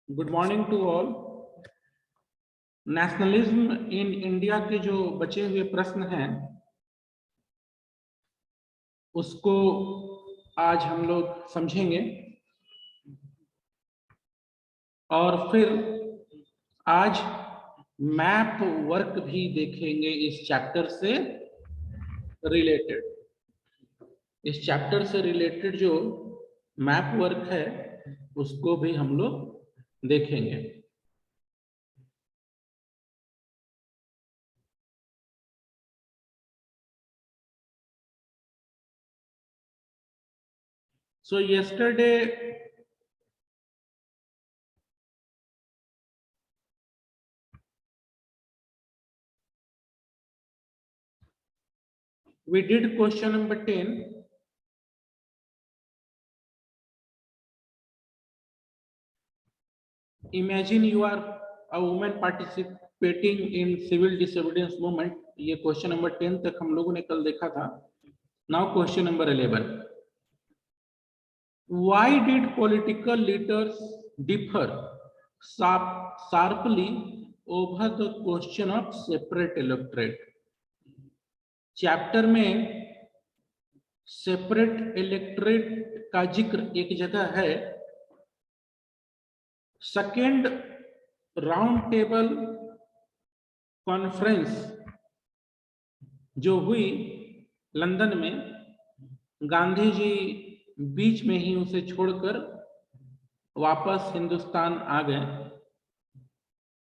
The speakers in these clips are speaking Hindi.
Good morning to all. Nationalism in India के जो बचे हुए प्रश्न हैं उसको आज हम लोग समझेंगे और फिर आज मैप वर्क भी देखेंगे इस चैप्टर से रिलेटेड। इस चैप्टर से रिलेटेड जो मैप वर्क है उसको भी हम लोग देखेंगे। So yesterday we did question number 10. Imagine you are a woman participating in civil disobedience movement. ये क्वेश्चन नंबर 10 तक हम लोगों ने कल देखा था। Now question number 11. Why did political leaders differ sharply over the question of separate electorate? Chapter में सेपरेट इलेक्टोरेट का जिक्र एक जगह है। सेकेंड राउंड टेबल कॉन्फ्रेंस जो हुई लंदन में, गांधी जी बीच में ही उसे छोड़कर वापस हिंदुस्तान आ गए,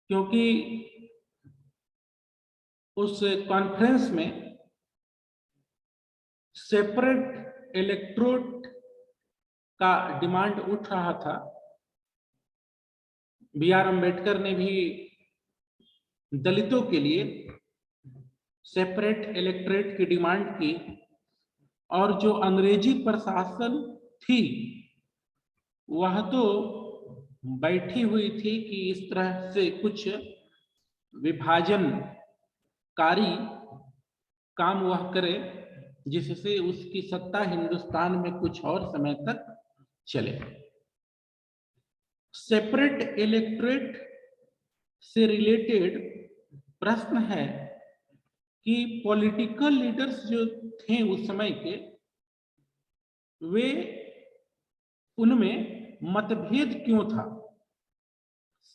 क्योंकि उस कॉन्फ्रेंस में सेपरेट इलेक्टोरेट का डिमांड उठ रहा था। B.R. अम्बेडकर ने भी दलितों के लिए सेपरेट इलेक्टोरेट की डिमांड की, और जो अंग्रेजी प्रशासन थी वह तो बैठी हुई थी कि इस तरह से कुछ विभाजनकारी काम वह करे जिससे उसकी सत्ता हिंदुस्तान में कुछ और समय तक चले। सेपरेट इलेक्टोरेट से रिलेटेड प्रश्न है कि पॉलिटिकल लीडर्स जो थे उस समय के, वे उनमें मतभेद क्यों था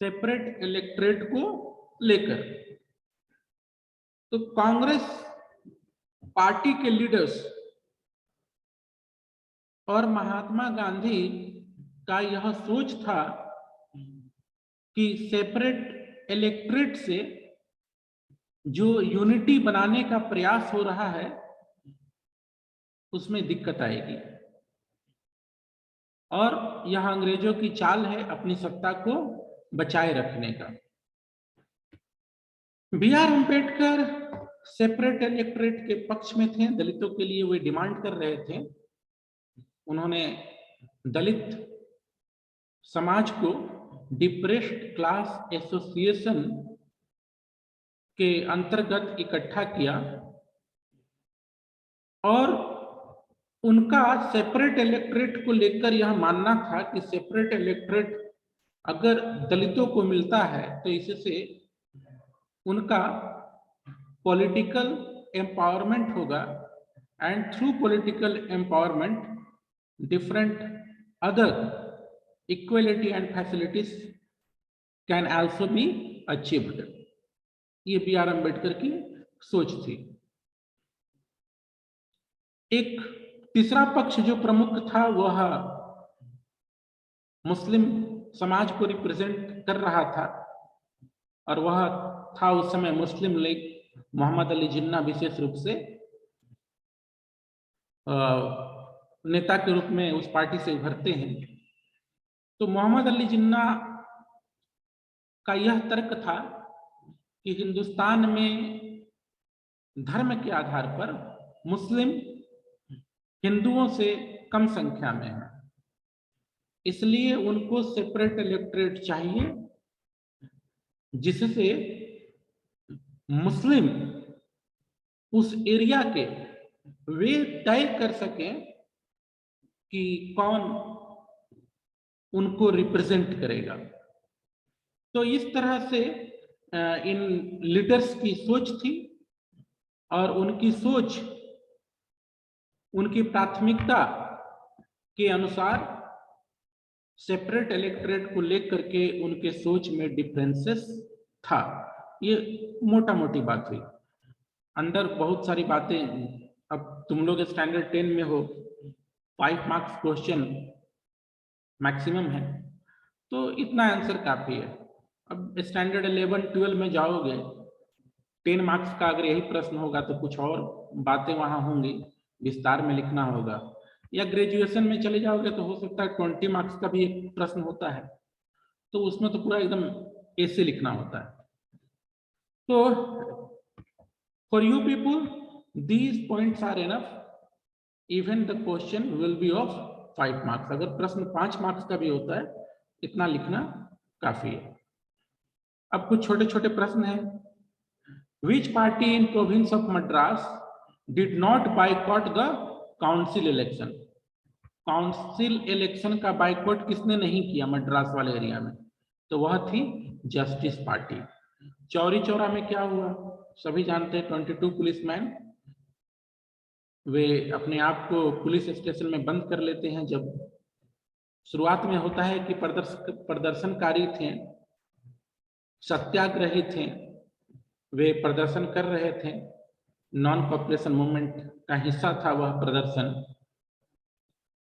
सेपरेट इलेक्टोरेट को लेकर। तो कांग्रेस पार्टी के लीडर्स और महात्मा गांधी का यह सोच था कि सेपरेट इलेक्टोरेट से जो यूनिटी बनाने का प्रयास हो रहा है उसमें दिक्कत आएगी, और यह अंग्रेजों की चाल है अपनी सत्ता को बचाए रखने का। B.R. अम्बेडकर सेपरेट इलेक्टोरेट के पक्ष में थे, दलितों के लिए वे डिमांड कर रहे थे। उन्होंने दलित समाज को डिप्रेस्ड क्लास एसोसिएशन के अंतर्गत इकट्ठा किया, और उनका सेपरेट इलेक्टोरेट को लेकर यह मानना था कि सेपरेट इलेक्टोरेट अगर दलितों को मिलता है तो इससे उनका पॉलिटिकल एम्पावरमेंट होगा, and through political empowerment different other equality and facilities can also be achieved. ये B.R. अम्बेडकर की सोच थी। एक तीसरा पक्ष जो प्रमुख था वह मुस्लिम समाज को रिप्रेजेंट कर रहा था, और वह था उस समय मुस्लिम लीग। मोहम्मद अली जिन्ना विशेष रूप से नेता के रूप में उस पार्टी से उभरते हैं। तो मोहम्मद अली जिन्ना का यह तर्क था कि हिंदुस्तान में धर्म के आधार पर मुस्लिम हिंदुओं से कम संख्या में है, इसलिए उनको सेपरेट इलेक्टोरेट चाहिए जिससे मुस्लिम उस एरिया के वे तय कर सकें कि कौन उनको रिप्रेजेंट करेगा। तो इस तरह से इन लीडर्स की सोच थी और उनकी सोच उनकी प्राथमिकता के अनुसार सेपरेट इलेक्टोरेट को लेकर के उनके सोच में डिफरेंसेस था। ये मोटा मोटी बात हुई, अंदर बहुत सारी बातें। अब तुम लोग स्टैंडर्ड 10 में हो, 5 मार्क्स क्वेश्चन मैक्सिमम है, तो इतना आंसर काफी है। अब स्टैंडर्ड 11 12 में जाओगे, 10 मार्क्स का अगर यही प्रश्न होगा तो कुछ और बातें वहां होंगी, विस्तार में लिखना होगा। या ग्रेजुएशन में चले जाओगे तो हो सकता है 20 मार्क्स का भी एक प्रश्न होता है, तो उसमें तो पूरा एकदम ऐसे लिखना होता है। तो for you people these points are enough, even the question will be of 5 marks. अगर प्रश्न 5 मार्क्स का भी होता है, इतना लिखना काफी है। अब कुछ छोटे छोटे प्रश्न हैं। Which party in province of Madras did not boycott the council election? Council election का बाइकआउट किसने नहीं किया मद्रास वाले एरिया में? तो वह थी जस्टिस पार्टी। चौरी चौरा में क्या हुआ सभी जानते हैं। 22 पुलिसमैन वे अपने आप को पुलिस स्टेशन में बंद कर लेते हैं। जब शुरुआत में होता है कि प्रदर्शनकारी थे, सत्याग्रही थे, वे प्रदर्शन कर रहे थे, नॉन कॉपरेशन मूवमेंट का हिस्सा था वह प्रदर्शन।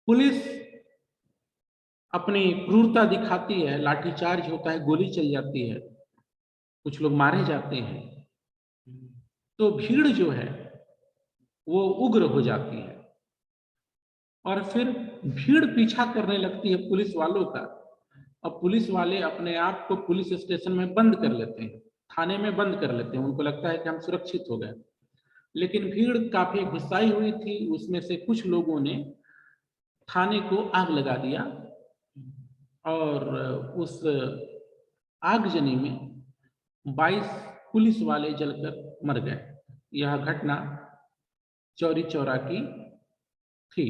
पुलिस अपनी क्रूरता दिखाती है, लाठीचार्ज होता है, गोली चल जाती है, कुछ लोग मारे जाते हैं। तो भीड़ जो है वो उग्र हो जाती है और फिर भीड़ पीछा करने लगती है पुलिस वालों का, और पुलिस वाले अपने आप को पुलिस स्टेशन में बंद कर लेते हैं, थाने में बंद कर लेते हैं। उनको लगता है कि हम सुरक्षित हो गए, लेकिन भीड़ काफी गुस्साई हुई थी। उसमें से कुछ लोगों ने थाने को आग लगा दिया और उस आगजनी में 22 पुलिस वाले जलकर मर गए। यह घटना चौरी चौरा की थी।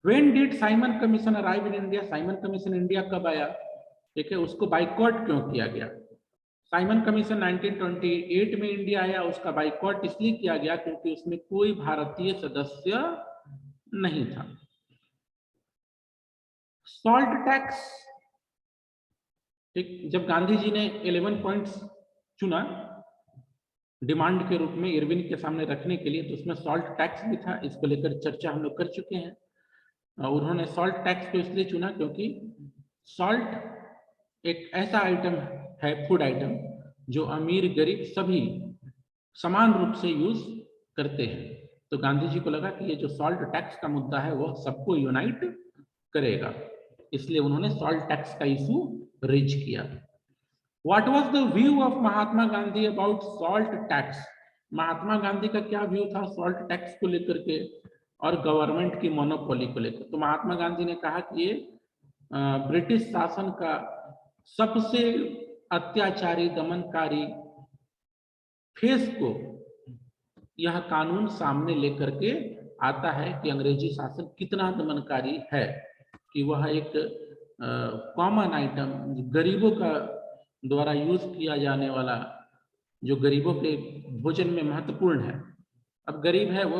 When did Simon commission arrive in India? Simon commission India कब आया? ठीक है, उसको बाइकआउट क्यों किया गया? साइमन कमीशन 1928 में इंडिया आया। उसका बाइकआउट इसलिए किया गया क्योंकि उसमें कोई भारतीय सदस्य नहीं था। सॉल्ट टैक्स, ठीक, जब गांधी जी ने 11 पॉइंट्स चुना डिमांड के रूप में इरविन के सामने रखने के लिए, तो उसमें सॉल्ट टैक्स भी था। इसको लेकर चर्चा हम लोग कर चुके हैं। उन्होंने सॉल्ट टैक्स को इसलिए चुना क्योंकि सॉल्ट एक ऐसा आइटम है, फूड आइटम, जो अमीर गरीब सभी समान रूप से यूज करते हैं। तो गांधी जी को लगा कि ये जो सॉल्ट टैक्स का मुद्दा है वह सबको यूनाइट करेगा, इसलिए उन्होंने सॉल्ट टैक्स का इशू रेज किया। What was the view of Mahatma Gandhi about salt tax? Mahatma Gandhi का क्या व्यू था सॉल्ट टैक्स को लेकर के और गवर्नमेंट की मोनोपोली को लेकर? तो महात्मा गांधी ने कहा कि ये ब्रिटिश शासन का सबसे अत्याचारी दमनकारी फेस को यह कानून सामने लेकर के आता है कि अंग्रेजी शासन कितना दमनकारी है, कि वह एक कॉमन आइटम गरीबों का द्वारा यूज किया जाने वाला, जो गरीबों के भोजन में महत्वपूर्ण है। अब गरीब है वो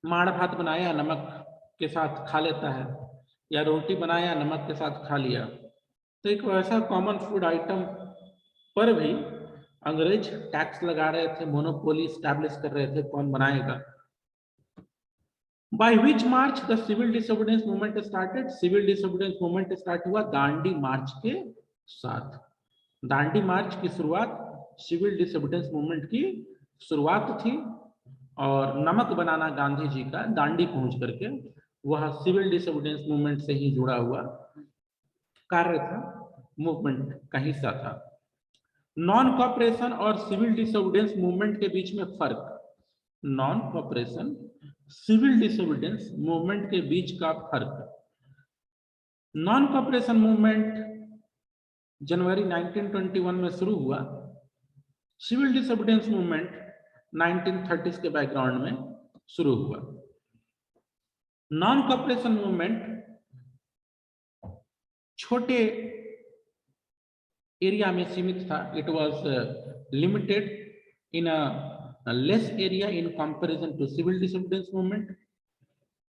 माड़ भात बनाया नमक के साथ खा लेता है, या रोटी बनाया नमक के साथ खा लिया। तो एक वैसा कॉमन फूड आइटम पर भी अंग्रेज टैक्स लगा रहे थे, मोनोपोली स्टैब्लिश कर रहे थे, कौन बनाएगा। By which march the civil disobedience movement started? Civil disobedience movement start हुआ दांडी मार्च के साथ। दांडी मार्च की शुरुआत सिविल डिसोबीडियंस मूवमेंट की शुरुआत थी, और नमक बनाना गांधी जी का दांडी पहुंच करके वह सिविल डिसोबीडियंस मूवमेंट से ही जुड़ा हुआ कार्य था, मूवमेंट का हिस्सा था। नॉन कॉपरेशन और सिविल डिसोबीडियंस मूवमेंट के बीच में फर्क। Non cooperation civil disobedience movement के बीच का फर्क। नॉन कॉपरेशन मूवमेंट जनवरी 1921 में शुरू हुआ। सिविल डिसोबीडियंस मूवमेंट 1930s के बैकग्राउंड में शुरू हुआ। नॉन कॉपरेशन मूवमेंट छोटे एरिया में सीमित था। It was limited in a less area in comparison to civil disobedience movement.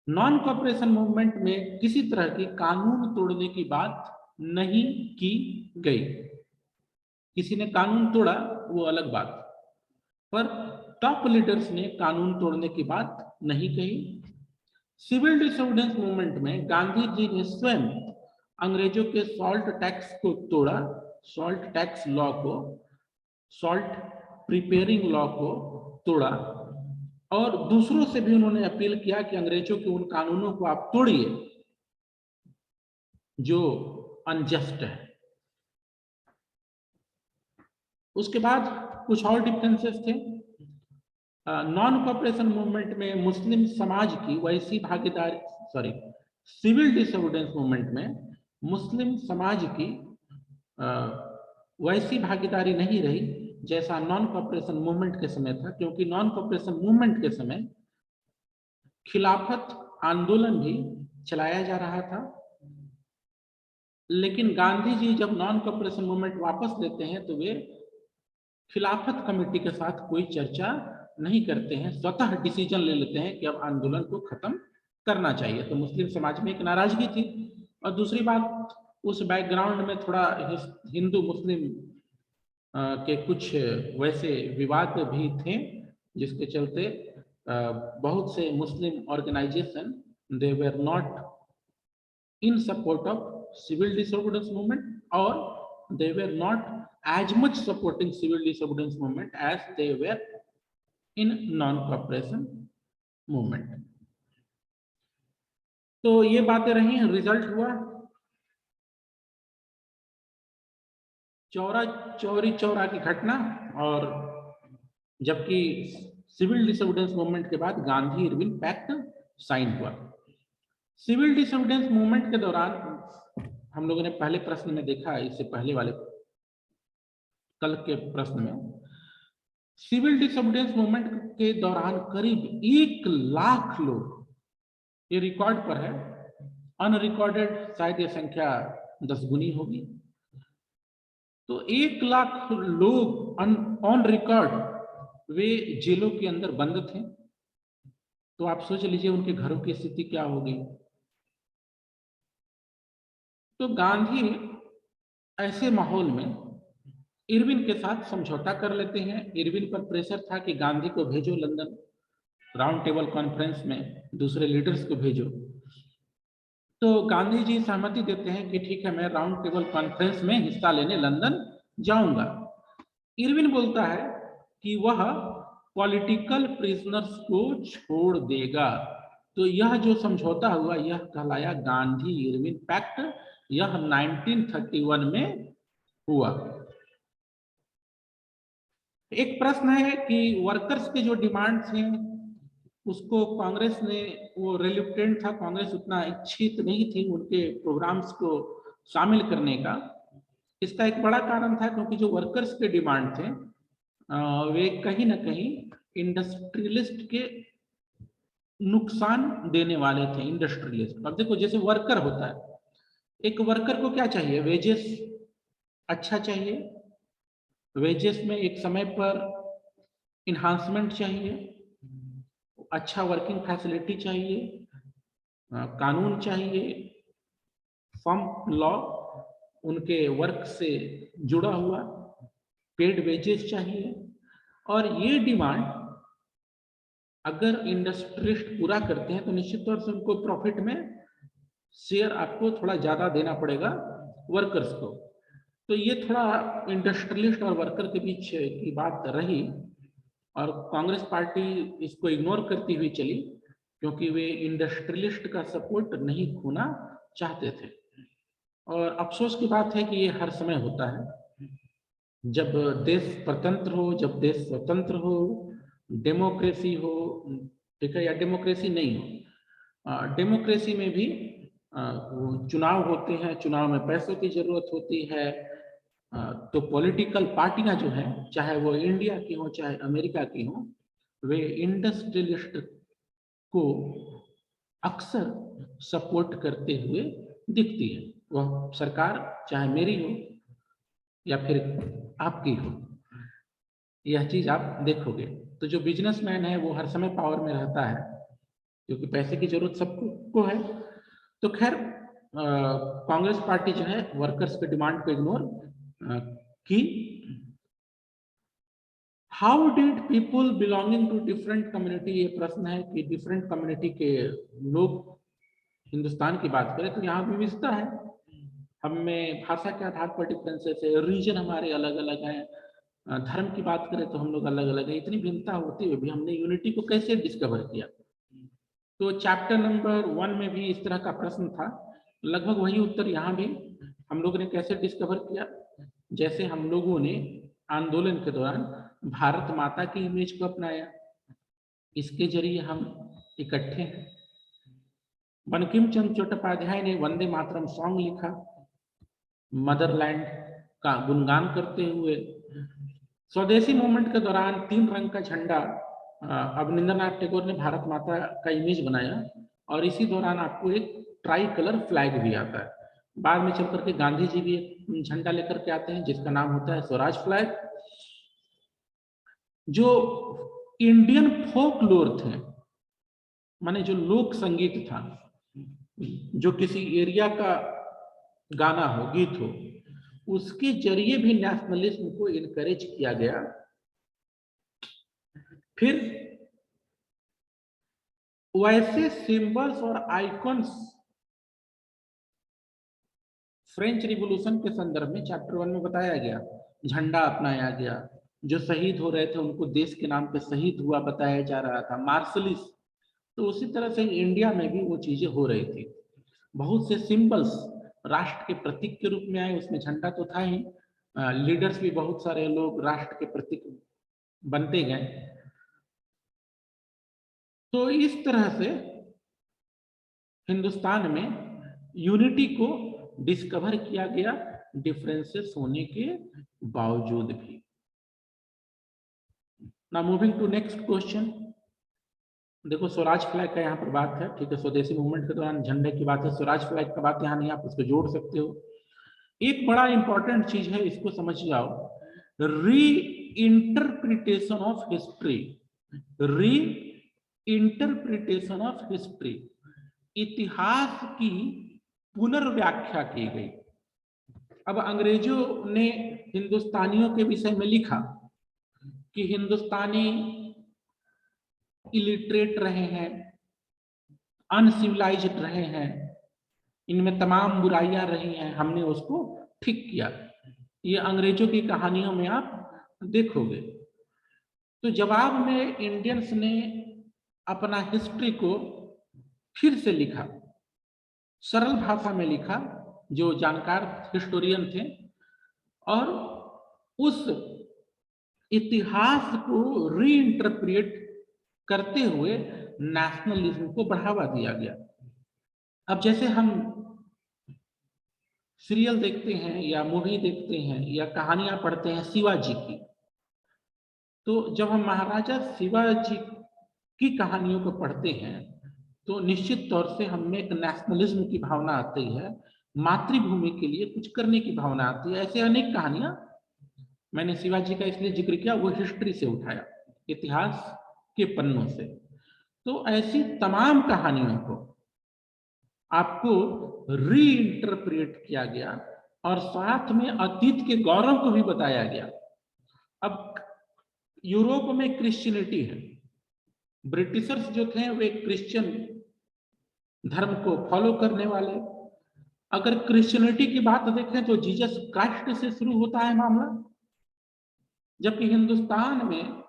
Non cooperation movement में किसी तरह की कानून तोड़ने की बात नहीं की गई। किसी ने कानून तोड़ा वो अलग बात, पर टॉप लीडर्स ने कानून तोड़ने की बात नहीं कही। सिविल डिसोबीडियंस मूवमेंट में गांधी जी ने स्वयं अंग्रेजों के सॉल्ट टैक्स को तोड़ा, सॉल्ट टैक्स लॉ को, सॉल्ट प्रिपेयरिंग लॉ को तोड़ा, और दूसरों से भी उन्होंने अपील किया कि अंग्रेजों के उन कानूनों को आप तोड़िए जो अनजस्ट है। उसके बाद कुछ और डिफरेंसेस थे। नॉन कॉपरेशन मूवमेंट में मुस्लिम समाज की वैसी भागीदारी, सॉरी, सिविल डिसोबीडियंस मूवमेंट में मुस्लिम समाज की वैसी भागीदारी नहीं रही जैसा नॉन कॉपरेशन मूवमेंट के समय था, क्योंकि नॉन कॉपरेशन मूवमेंट के समय खिलाफत आंदोलन भी चलाया जा रहा था। लेकिन गांधी जी जब नॉन कॉपरेशन मूवमेंट वापस लेते हैं तो वे खिलाफत कमेटी के साथ कोई चर्चा नहीं करते हैं, स्वतः डिसीजन ले लेते हैं कि अब आंदोलन को खत्म करना चाहिए। तो मुस्लिम समाज में एक नाराजगी थी। और दूसरी बात, उस बैकग्राउंड में थोड़ा हिंदू मुस्लिम के कुछ वैसे विवाद भी थे, जिसके चलते बहुत से Muslim organisation they were not in support of civil disobedience movement, or they were not as much supporting civil disobedience movement as they were in non-cooperation movement. तो ये बातें रही। रिजल्ट हुआ चौरी चौरा की घटना, और जबकि सिविल डिसोबीडियंस मूवमेंट के बाद गांधी इरविन पैक्ट साइन हुआ। सिविल डिसोबीडियंस मूवमेंट के दौरान हम लोगों ने पहले प्रश्न में देखा, इससे पहले वाले कल के प्रश्न में, सिविल डिसोबीडियंस मूवमेंट के दौरान करीब 1 लाख लोग, ये रिकॉर्ड पर है, अनरिकॉर्डेड शायद ये संख्या 10 गुनी होगी, तो 1 लाख लोग ऑन रिकॉर्ड वे जेलों के अंदर बंद थे। तो आप सोच लीजिए उनके घरों की स्थिति क्या होगी। तो गांधी ऐसे माहौल में इरविन के साथ समझौता कर लेते हैं। इरविन पर प्रेशर था कि गांधी को भेजो लंदन राउंड टेबल कॉन्फ्रेंस में, दूसरे लीडर्स को भेजो। तो गांधी जी सहमति देते हैं कि ठीक है, मैं राउंड टेबल कॉन्फ्रेंस में हिस्सा लेने लंदन जाऊंगा। इरविन बोलता है कि वह पॉलिटिकल प्रिजनर्स को छोड़ देगा। तो यह जो समझौता हुआ यह कहलाया गांधी इरविन पैक्ट। यह 1931 में हुआ। एक प्रश्न है कि वर्कर्स के जो डिमांड्स हैं उसको कांग्रेस ने, वो रिलुक्टेंट था, कांग्रेस उतना इच्छित नहीं थी उनके प्रोग्राम्स को शामिल करने का। इसका एक बड़ा कारण था क्योंकि जो वर्कर्स के डिमांड थे वे कहीं ना कहीं इंडस्ट्रियलिस्ट के नुकसान देने वाले थे। इंडस्ट्रियलिस्ट, अब देखो जैसे वर्कर होता है, एक वर्कर को क्या चाहिए? वेजेस अच्छा चाहिए, वेजेस में एक समय पर इन्हांसमेंट चाहिए, अच्छा वर्किंग फैसिलिटी चाहिए, कानून चाहिए, फर्म लॉ उनके वर्क से जुड़ा हुआ, पेड वेजेस चाहिए। और ये डिमांड अगर इंडस्ट्रियलिस्ट पूरा करते हैं तो निश्चित तौर से उनको प्रॉफिट में शेयर आपको थोड़ा ज्यादा देना पड़ेगा वर्कर्स को। तो ये थोड़ा इंडस्ट्रियलिस्ट और वर्कर के बीच की बात रही, और कांग्रेस पार्टी इसको इग्नोर करती हुई चली क्योंकि वे इंडस्ट्रियलिस्ट का सपोर्ट नहीं खोना चाहते थे। और अफसोस की बात है कि ये हर समय होता है, जब देश स्वतंत्र हो, जब देश स्वतंत्र हो, डेमोक्रेसी हो, ठीक है, या डेमोक्रेसी नहीं हो, डेमोक्रेसी में भी चुनाव होते हैं, चुनाव में पैसों की जरूरत होती है। तो पॉलिटिकल पार्टियां जो हैं, चाहे वो इंडिया की हो चाहे अमेरिका की हो, वे इंडस्ट्रियलिस्ट को अक्सर सपोर्ट करते हुए दिखती है। वह सरकार चाहे मेरी हो या फिर आपकी हो, यह चीज आप देखोगे। तो जो बिजनेसमैन है वो हर समय पावर में रहता है, क्योंकि पैसे की जरूरत सबको है। तो खैर कांग्रेस पार्टी जो है वर्कर्स के डिमांड को इग्नोर की। How did people belonging to different community, ये प्रश्न है कि डिफरेंट कम्युनिटी के लोग हिंदुस्तान की बात करें तो यहाँ विविधता है। हम में भाषा के आधार पर डिफरेंसेस है, रीजन हमारे अलग अलग हैं, धर्म की बात करें तो हम लोग अलग अलग हैं। इतनी भिन्नता होती हुई भी हमने यूनिटी को कैसे डिस्कवर किया? तो चैप्टर नंबर 1 में भी इस तरह का प्रश्न था, लगभग वही उत्तर यहाँ भी। हम लोग ने कैसे डिस्कवर किया? जैसे हम लोगों ने आंदोलन के दौरान भारत माता की इमेज को अपनाया, इसके जरिए हम इकट्ठे हैं। बंकिम चंद्र चट्टोपाध्याय ने वंदे मातरम सॉन्ग लिखा, मदरलैंड का गुणगान करते हुए। स्वदेशी मूवमेंट के दौरान 3 रंग का झंडा अवनिंद्रनाथ टैगोर ने भारत माता का इमेज बनाया, और इसी दौरान आपको एक ट्राई कलर फ्लैग भी आता है। बाद में चल करके गांधी जी भी एक झंडा लेकर के आते हैं जिसका नाम होता है स्वराज फ्लैग। जो इंडियन फोक लोर थे, माने जो लोक संगीत था, जो किसी एरिया का गाना हो, गीत हो, उसके जरिए भी नेशनलिज्म को इनकरेज किया गया। फिर वैसे सिंबल्स और आइकॉन्स फ्रेंच रिवॉल्यूशन के संदर्भ में चैप्टर 1 में बताया गया, झंडा अपनाया गया, जो शहीद हो रहे थे उनको देश के नाम पे शहीद हुआ बताया जा रहा था, मार्शलिस्ट। तो उसी तरह से इंडिया में भी वो चीजें हो रही थी। बहुत से सिंबल्स राष्ट्र के प्रतीक के रूप में आए, उसमें झंडा तो था ही, लीडर्स भी बहुत सारे लोग राष्ट्र के प्रतीक बनते गए। तो इस तरह से हिंदुस्तान में यूनिटी को डिस्कवर किया गया, डिफरेंसेस होने के बावजूद भी। Now moving to next question. देखो स्वराज फ्लैग का यहाँ पर बात है, ठीक है, स्वदेशी मूवमेंट के दौरान झंडे की बात है, स्वराज फ्लैग का बात यहाँ नहीं, आप उसको जोड़ सकते हो। एक बड़ा इंपॉर्टेंट चीज है, इसको समझ जाओ, री इंटरप्रिटेशन ऑफ हिस्ट्री। री इंटरप्रिटेशन ऑफ हिस्ट्री, इतिहास की पुनर्व्याख्या की गई। अब अंग्रेजों ने हिंदुस्तानियों के विषय में लिखा कि हिंदुस्तानी इलिटरेट रहे हैं, अनसिविलाइज्ड रहे हैं, इनमें तमाम बुराइयां रही हैं, हमने उसको ठीक किया। ये अंग्रेजों की कहानियों में आप देखोगे। तो जवाब में इंडियंस ने अपना हिस्ट्री को फिर से लिखा, सरल भाषा में लिखा, जो जानकार हिस्टोरियन थे, और उस इतिहास को रीइंटरप्रेट करते हुए नेशनलिज्म को बढ़ावा दिया गया। अब जैसे हम सीरियल देखते हैं या मूवी देखते हैं या कहानियां पढ़ते हैं शिवाजी की, तो जब हम महाराजा शिवाजी की कहानियों को पढ़ते हैं तो निश्चित तौर से हमें एक नेशनलिज्म की भावना आती है, मातृभूमि के लिए कुछ करने की भावना आती है। ऐसे अनेक कहानियां, मैंने शिवाजी का इसलिए जिक्र किया, वो हिस्ट्री से उठाया, इतिहास के पन्नों से। तो ऐसी तमाम कहानियों को आपको रीइंटरप्रेट किया गया और साथ में अतीत के गौरव को भी बताया गया। अब यूरोप में क्रिश्चियनिटी है, ब्रिटिशर्स जो थे वे क्रिश्चियन धर्म को फॉलो करने वाले। अगर क्रिश्चियनिटी की बात देखें तो जीसस क्राइस्ट से शुरू होता है मामला, जबकि हिंदुस्तान में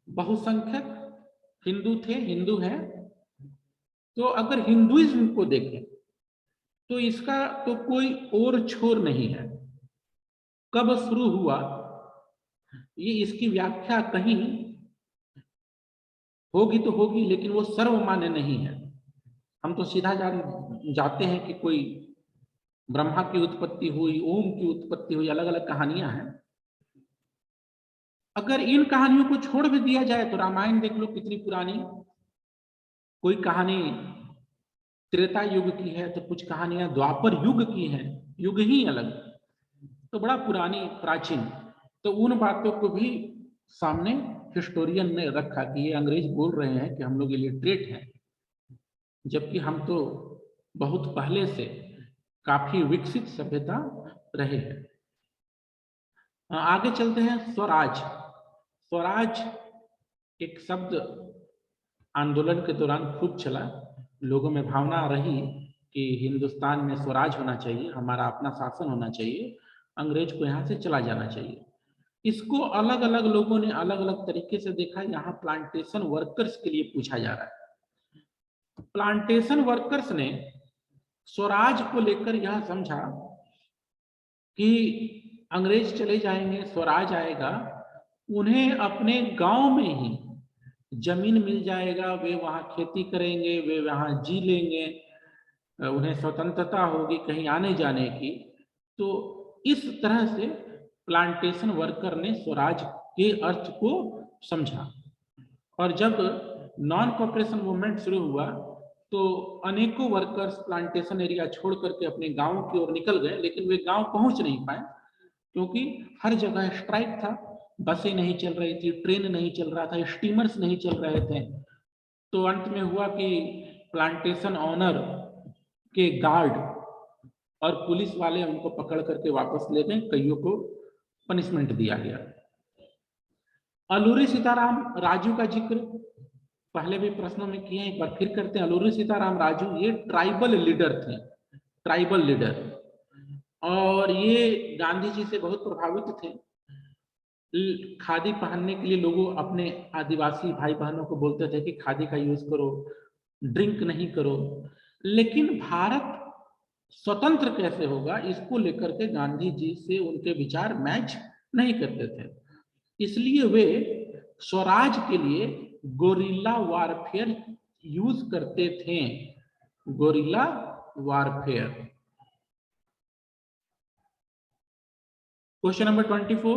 बहुसंख्यक हिंदू थे, हिंदू हैं। तो अगर हिंदुइज्म को देखें तो इसका तो कोई और छोर नहीं है, कब शुरू हुआ ये इसकी व्याख्या कहीं होगी तो होगी, लेकिन वो सर्वमान्य नहीं है। हम तो सीधा जाते हैं कि कोई ब्रह्मा की उत्पत्ति हुई, ओम की उत्पत्ति हुई, अलग अलग कहानियां हैं। अगर इन कहानियों को छोड़ भी दिया जाए तो रामायण देख लो कितनी पुरानी, कोई कहानी त्रेता युग की है, तो कुछ कहानियां द्वापर युग की हैं, युग ही अलग, तो बड़ा पुरानी प्राचीन। तो उन बातों को भी सामने हिस्टोरियन ने रखा कि ये अंग्रेज बोल रहे हैं कि हम लोग इलिटरेट हैं, जबकि हम तो बहुत पहले से काफी विकसित सभ्यता रहे हैं। आगे चलते हैं। स्वराज। स्वराज एक शब्द आंदोलन के दौरान खूब चला, लोगों में भावना रही कि हिंदुस्तान में स्वराज होना चाहिए, हमारा अपना शासन होना चाहिए, अंग्रेज को यहाँ से चला जाना चाहिए। इसको अलग अलग लोगों ने अलग अलग तरीके से देखा। यहाँ प्लांटेशन वर्कर्स के लिए पूछा जा रहा है। प्लांटेशन वर्कर्स ने स्वराज को लेकर यह समझा कि अंग्रेज चले जाएंगे, स्वराज आएगा, उन्हें अपने गांव में ही जमीन मिल जाएगा, वे वहां खेती करेंगे, वे वहां जी लेंगे, उन्हें स्वतंत्रता होगी कहीं आने जाने की। तो इस तरह से प्लांटेशन वर्कर ने स्वराज के अर्थ को समझा। और जब नॉन कॉपरेशन मूवमेंट शुरू हुआ तो अनेकों वर्कर्स प्लांटेशन एरिया छोड़ करके अपने गांव की ओर निकल गए, लेकिन वे गांव पहुंच नहीं पाए क्योंकि हर जगह स्ट्राइक था, बसें नहीं चल रही थी, ट्रेन नहीं चल रहा था, स्टीमर्स नहीं चल रहे थे। तो अंत में हुआ कि प्लांटेशन ऑनर के गार्ड और पुलिस वाले उनको पकड़ करके वापस ले गए, कईयों को पनिशमेंट दिया गया। अलूरी सीताराम राजू का जिक्र पहले भी प्रश्नों में किए हैं, एक बार फिर करते हैं। अलूरी सीताराम राजू ये ट्राइबल लीडर थे, ट्राइबल लीडर, और ये गांधी जी से बहुत प्रभावित थे। खादी पहनने के लिए लोगों अपने आदिवासी भाई बहनों को बोलते थे कि खादी का यूज करो, ड्रिंक नहीं करो। लेकिन भारत स्वतंत्र कैसे होगा, इसको लेकर के गांधी जी से उनके विचार मैच नहीं करते थे, इसलिए वे स्वराज के लिए गोरिल्ला वारफेयर यूज करते थे। Gorilla warfare. Question number 24,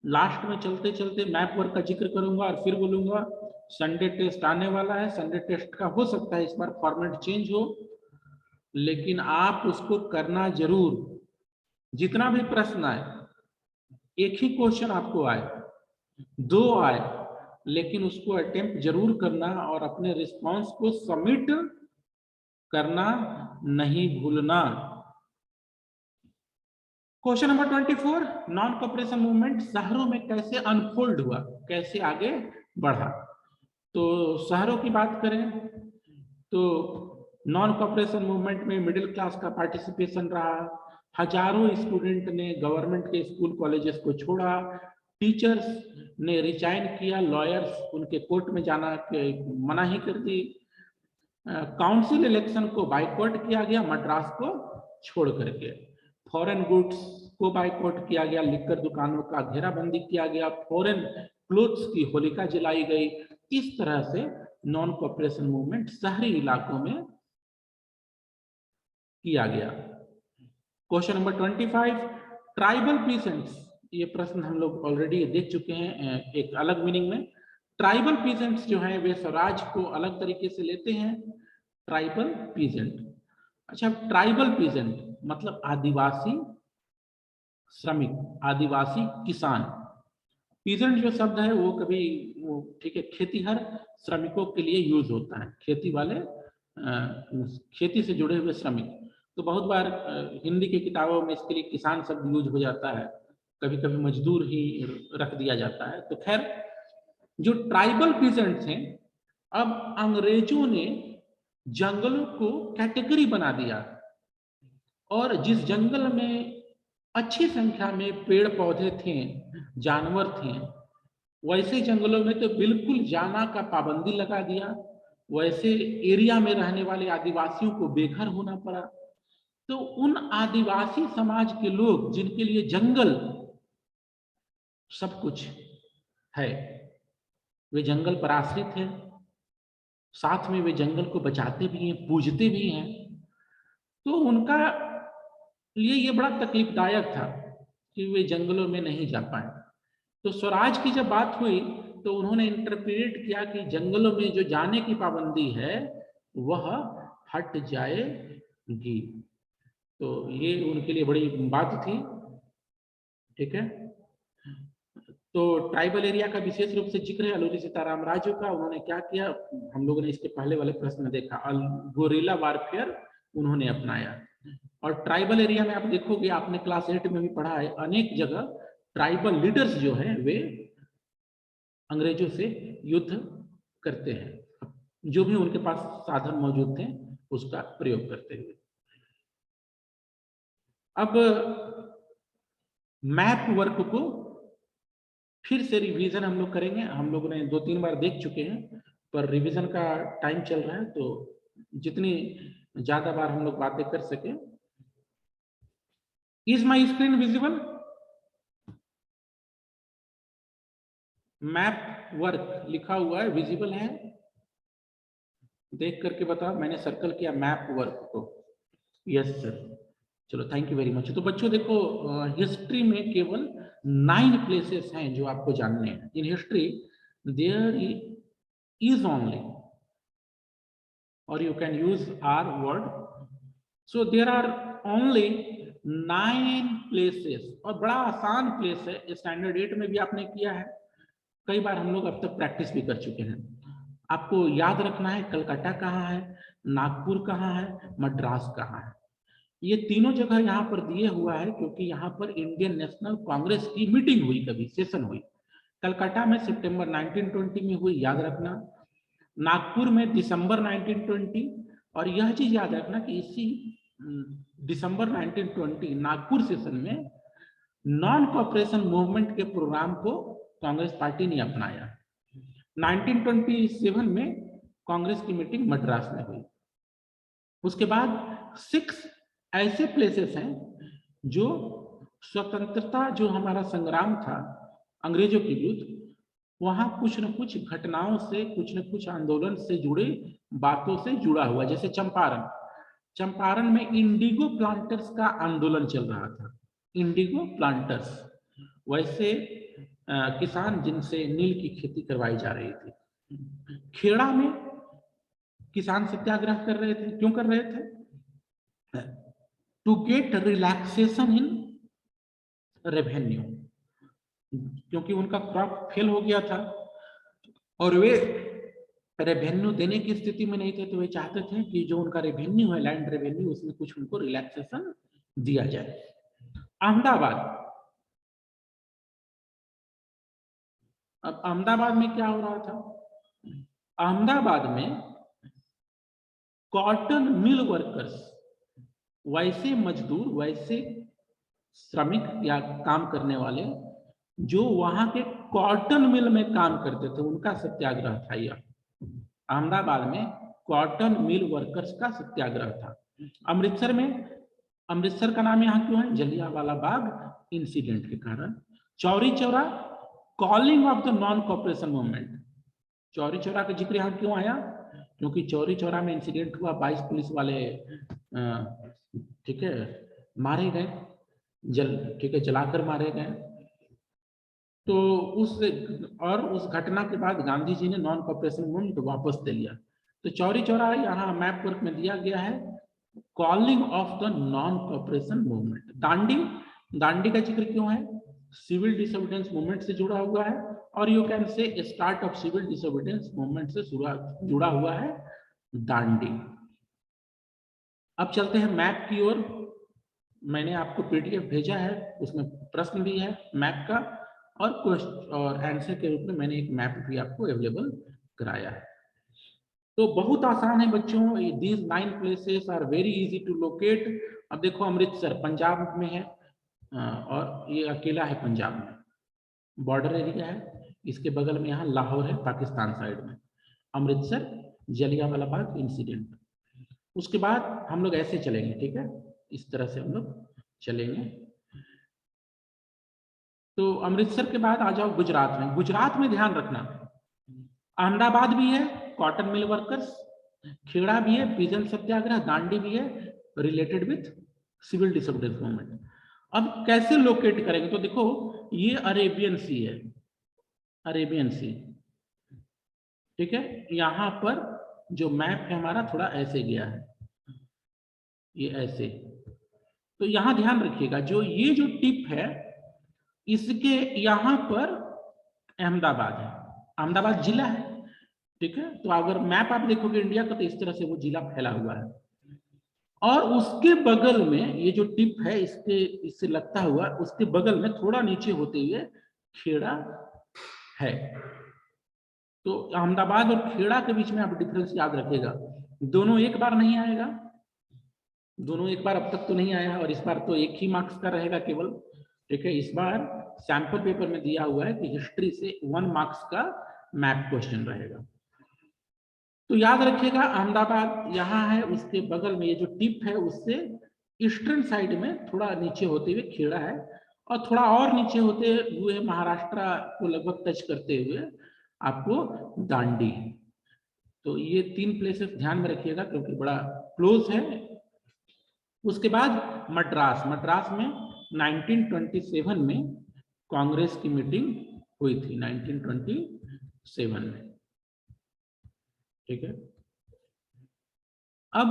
last में चलते चलते मैप वर्क का जिक्र करूंगा और फिर बोलूंगा संडे टेस्ट आने वाला है। संडे टेस्ट का हो सकता है इस बार फॉर्मेट चेंज हो, लेकिन आप उसको करना जरूर। जितना भी प्रश्न आए, एक ही क्वेश्चन आपको आए, 2 आए, लेकिन उसको अटेम्प्ट जरूर करना और अपने रिस्पांस को सबमिट करना नहीं भूलना। Question number 24, non cooperation movement शहरों में कैसे अनफोल्ड हुआ, कैसे आगे बढ़ा। तो शहरों की बात करें तो नॉन कॉपरेशन मूवमेंट में मिडिल क्लास का पार्टिसिपेशन रहा। हजारों स्टूडेंट ने गवर्नमेंट के स्कूल कॉलेजेस को छोड़ा, टीचर्स ने रिजाइन किया, लॉयर्स उनके कोर्ट में जाना के मनाही कर दी, काउंसिल इलेक्शन को बाइकआउट किया गया मद्रास को छोड़ करके, फॉरेन गुड्स को बाइकआउट किया गया, लिकर दुकानों का घेराबंदी किया गया, फॉरेन क्लोथ्स की होलिका जलाई गई। इस तरह से नॉन कॉपरेशन मूवमेंट शहरी इलाकों में किया गया। क्वेश्चन नंबर 25, ट्राइबल पीसेंट्स, ये प्रश्न हम लोग ऑलरेडी देख चुके हैं एक अलग मीनिंग में। ट्राइबल पीसेंट्स जो हैं वे स्वराज को अलग तरीके से लेते हैं। ट्राइबल पीसेंट, अच्छा ट्राइबल पीसेंट मतलब आदिवासी श्रमिक, आदिवासी किसान। पीसेंट जो शब्द है वो कभी वो ठीक है खेतीहर श्रमिकों के लिए यूज होता है, खेती वाले खेती से जुड़े हुए श्रमिक। तो बहुत बार हिंदी की किताबों में इसके लिए किसान शब्द यूज हो जाता है, कभी कभी मजदूर ही रख दिया जाता है। तो खैर जो ट्राइबल पीसेंट्स हैं, अब अंग्रेजों ने जंगलों को कैटेगरी बना दिया और जिस जंगल में अच्छी संख्या में पेड़ पौधे थे, जानवर थे, वैसे जंगलों में तो बिल्कुल जाना का पाबंदी लगा दिया। वैसे एरिया में रहने वाले आदिवासियों को बेघर होना पड़ा। तो उन आदिवासी समाज के लोग जिनके लिए जंगल सब कुछ है, वे जंगल पर आश्रित हैं, साथ में वे जंगल को बचाते भी हैं, पूजते भी हैं। तो उनका लिए ये बड़ा तकलीफदायक था कि वे जंगलों में नहीं जा पाए। तो स्वराज की जब बात हुई तो उन्होंने इंटरप्रेट किया कि जंगलों में जो जाने की पाबंदी है वह हट जाएगी। तो ये उनके लिए बड़ी बात थी, ठीक है। तो ट्राइबल एरिया का विशेष रूप से जिक्र है अलूरी सीताराम राजू का। उन्होंने क्या किया, हम लोगों ने इसके पहले वाले प्रश्न में देखा, गोरिल्ला वारफेयर उन्होंने अपनाया। और ट्राइबल एरिया में आप देखोगे, आपने क्लास 8 में भी पढ़ा है, अनेक जगह ट्राइबल लीडर्स जो हैं वे अंग्रेजों से युद्ध करते हैं, जो भी उनके पास साधन मौजूद थे उसका प्रयोग करते हुए। अब मैप वर्क को फिर से रिवीजन हम लोग करेंगे। हम लोगों ने 2-3 बार देख चुके हैं, पर रिवीजन का टाइम चल रहा है, तो जितनी ज्यादा बार हम लोग बातें कर सके। Is my screen visible? Map work लिखा हुआ है, विजिबल है? देख करके बताओ। मैंने सर्कल किया मैप वर्क को। यस सर, चलो थैंक यू वेरी मच। तो बच्चों देखो, हिस्ट्री में केवल 9 प्लेसेस हैं जो आपको जानने हैं। In history there is only, और you can use R word, so there are only 9 places. और बड़ा आसान प्लेस है, स्टैंडर्ड 8 में भी आपने किया है, कई बार हम लोग अब तक प्रैक्टिस भी कर चुके हैं। आपको याद रखना है कलकत्ता कहाँ है, नागपुर कहाँ है, मद्रास कहाँ है। ये तीनों जगह यहाँ पर दिए हुआ है क्योंकि यहाँ पर इंडियन नेशनल कांग्रेस की मीटिंग हुई, कभी सेशन हुई। कलकत्ता में सितंबर 1920 में हुई, याद रखना। नागपुर में दिसंबर 1920। और यह चीज याद रखना कि इसी दिसंबर 1920 नागपुर सेशन में नॉन कॉपरेशन मूवमेंट के प्रोग्राम को कांग्रेस पार्टी ने अपनाया। 1927 में कांग्रेस की मीटिंग मद्रास में हुई। उसके बाद 6 ऐसे प्लेसेस हैं जो स्वतंत्रता, जो हमारा संग्राम था अंग्रेजों के विरुद्ध, वहां कुछ न कुछ घटनाओं से, कुछ न कुछ आंदोलन से जुड़े बातों से जुड़ा हुआ। जैसे चंपारण में इंडिगो प्लांटर्स का आंदोलन चल रहा था, इंडिगो प्लांटर्स, वैसे किसान जिनसे नील की खेती करवाई जा रही थी। खेड़ा में किसान सत्याग्रह कर रहे थे। क्यों कर रहे थे? To get relaxation in revenue, क्योंकि उनका क्रॉप फेल हो गया था और वे रेवेन्यू देने की स्थिति में नहीं थे। तो वे चाहते थे कि जो उनका रेवेन्यू है, लैंड रेवेन्यू, उसमें कुछ उनको रिलैक्सेशन दिया जाए। अहमदाबाद, अब अहमदाबाद में क्या हो रहा था? अहमदाबाद में कॉटन मिल वर्कर्स, वैसे मजदूर, वैसे श्रमिक या काम करने वाले जो वहां के कॉटन मिल में काम करते थे, उनका सत्याग्रह था। यह अहमदाबाद में कॉटन मिल वर्कर्स का सत्याग्रह था। अमृतसर में, अमृतसर का नाम यहाँ क्यों है? जलियांवाला बाग इंसिडेंट के कारण। Chauri Chaura, calling of the non cooperation movement. Chauri Chaura का जिक्र यहाँ क्यों आया? क्योंकि चौरी चौरा में इंसिडेंट हुआ, 22 पुलिस वाले ठीक है मारे गए, ठीक है जलाकर मारे गए। तो उस घटना के बाद गांधी जी ने नॉन कॉपरेशन मूवमेंट वापस ले लिया। तो चौरी चौरा यहाँ मैप वर्क में दिया गया है, calling of the non cooperation movement. Dandi, Dandi का जिक्र क्यों है? सिविल डिसोबीडियंस मूवमेंट से जुड़ा हुआ है, और you can say start of civil disobedience movement से जुड़ा हुआ है दांडी। अब चलते हैं मैप की ओर। मैंने आपको पीडीएफ भेजा है, उसमें प्रश्न भी है मैप का, और क्वेश्चन और आंसर के रूप में मैंने एक मैप भी आपको अवेलेबल कराया है। तो बहुत आसान है बच्चों, these 9 places are very easy to locate. अब देखो अमृतसर पंजाब में है, और ये अकेला है पंजाब में, बॉर्डर एरिया है। इसके बगल में यहाँ लाहौर है पाकिस्तान साइड में। अमृतसर, जलियांवाला बाग इंसिडेंट। उसके बाद हम लोग ऐसे चलेंगे, ठीक है, इस तरह से हम लोग चलेंगे। तो अमृतसर के बाद आ जाओ गुजरात में। गुजरात में ध्यान रखना, अहमदाबाद भी है कॉटन मिल वर्कर्स, खेड़ा भी है पिजन सत्याग्रह, दांडी भी है related with civil disobedience movement. अब कैसे लोकेट करेंगे? तो देखो ये अरेबियन सी है, अरेबियन सी, ठीक है। यहाँ पर जो मैप है हमारा थोड़ा ऐसे गया है, ये ऐसे। तो यहां ध्यान रखिएगा, जो ये जो टिप है इसके यहां पर अहमदाबाद है, अहमदाबाद जिला है, ठीक है। तो अगर मैप आप देखोगे इंडिया का तो इस तरह से वो जिला फैला हुआ है, और उसके बगल में ये जो टिप है इससे लगता हुआ उसके बगल में थोड़ा नीचे होते हुए खेड़ा है। तो अहमदाबाद और खेड़ा के बीच में आप डिफरेंस याद रखिएगा, दोनों एक बार नहीं आएगा, दोनों एक बार अब तक तो नहीं आया, और इस बार तो एक ही मार्क्स का रहेगा केवल, ठीक है। इस बार सैंपल पेपर में दिया हुआ है कि हिस्ट्री से 1 मार्क्स का मैप क्वेश्चन रहेगा। तो याद रखिएगा अहमदाबाद यहाँ है, उसके बगल में ये जो टिप है उससे ईस्टर्न साइड में थोड़ा नीचे होते हुए खेड़ा है, और थोड़ा और नीचे होते हुए महाराष्ट्र को लगभग टच करते हुए आपको दांडी। तो ये 3 प्लेसेस ध्यान में रखिएगा क्योंकि बड़ा क्लोज है। उसके बाद मद्रास, मद्रास में 1927 में कांग्रेस की मीटिंग हुई थी, 1927 में, ठीक है। अब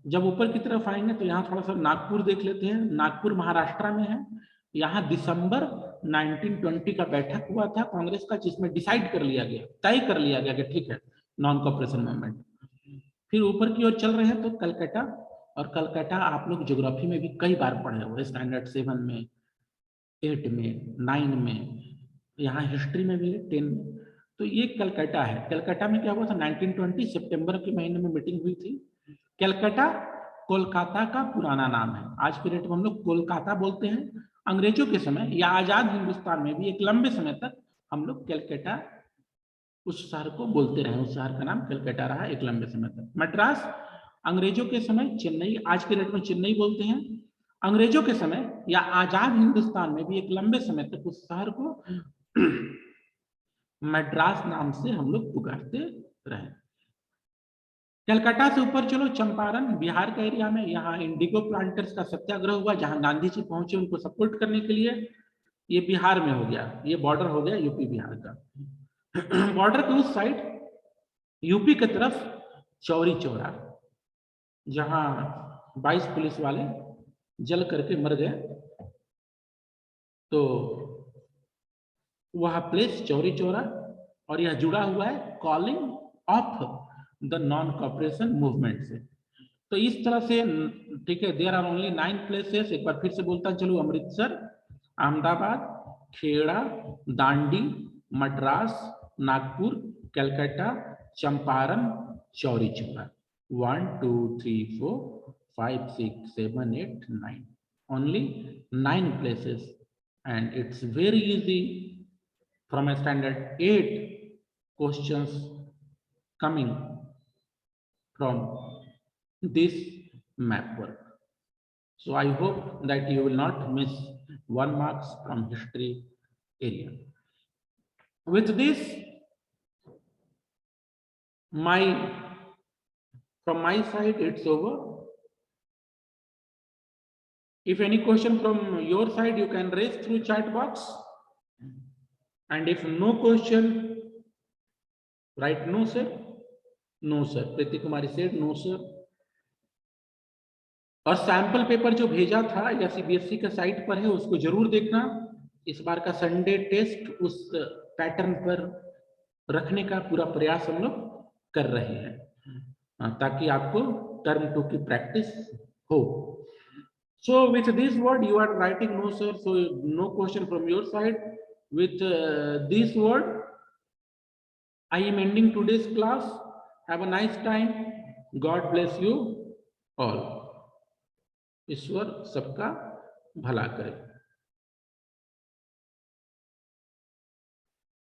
जब ऊपर की तरफ आएंगे तो यहाँ थोड़ा सा नागपुर देख लेते हैं। नागपुर महाराष्ट्र में है। यहाँ दिसंबर 1920 का बैठक हुआ था कांग्रेस का, जिसमें डिसाइड कर लिया गया, तय कर लिया गया कि ठीक है नॉन कॉपरेशन मूवमेंट। फिर ऊपर की ओर चल रहे हैं तो कलकत्ता, और कलकत्ता आप लोग ज्योग्राफी में भी कई बार पढ़े हुए, स्टैंडर्ड 7 में, 8 में, 9 में, यहाँ हिस्ट्री में भी 10 में। तो ये कलकत्ता है। कलकत्ता में क्या हुआ था, 1920 सितंबर के महीने में मीटिंग हुई थी। कलकत्ता कोलकाता का पुराना नाम है, आज के डेट में हम लोग कोलकाता बोलते हैं। अंग्रेजों के समय या आजाद हिंदुस्तान में भी एक लंबे समय तक हम लोग कलकत्ता उस शहर को बोलते रहे, उस शहर का नाम कलकत्ता रहा एक लंबे समय तक। मद्रास अंग्रेजों के समय चेन्नई, आज के डेट में चेन्नई बोलते हैं। अंग्रेजों के समय या आजाद हिंदुस्तान में भी एक लंबे समय तक उस शहर को मद्रास नाम से हम लोग पुकारते रहे। कलकत्ता से ऊपर चलो, चंपारण बिहार का एरिया में, यहाँ इंडिगो प्लांटर्स का सत्याग्रह हुआ, जहां गांधी जी पहुंचे उनको सपोर्ट करने के लिए। ये बिहार में हो गया, ये बॉर्डर हो गया यूपी बिहार का। बॉर्डर के उस साइड यूपी की तरफ चौरी चौरा, जहां 22 पुलिस वाले जल करके मर गए, तो वह प्लेस चौरी चौरा, और यह जुड़ा हुआ है calling of the non cooperation movement से। तो इस तरह से, ठीक है, देयर आर ओनली 9 प्लेसेस। एक बार फिर से बोलता चलो, Amritsar, Ahmedabad, Kheda, Dandi, Madras, Nagpur, Calcutta, Champaran, Chauri Chaura. 1 2 3 4 5 6 7 8 9, only 9 places, and it's very easy from a standard 8 questions coming from this map work. So I hope that you will not miss 1 marks from history area. With this, from my side it's over. If any question from your side, you can raise through chat box, and if no question, write no sir, no sir. Preeti Kumari said no sir. और सैंपल पेपर जो भेजा था या सीबीएसई का साइट पर है उसको जरूर देखना। इस बार का संडे टेस्ट उस पैटर्न पर रखने का पूरा प्रयास हम लोग कर रहे हैं ताकि आपको टर्म 2 की प्रैक्टिस हो। So with this word you are writing no sir, so no question from your side. With this word I am ending today's class. Have a nice time. God bless you all. ईश्वर सबका भला करे।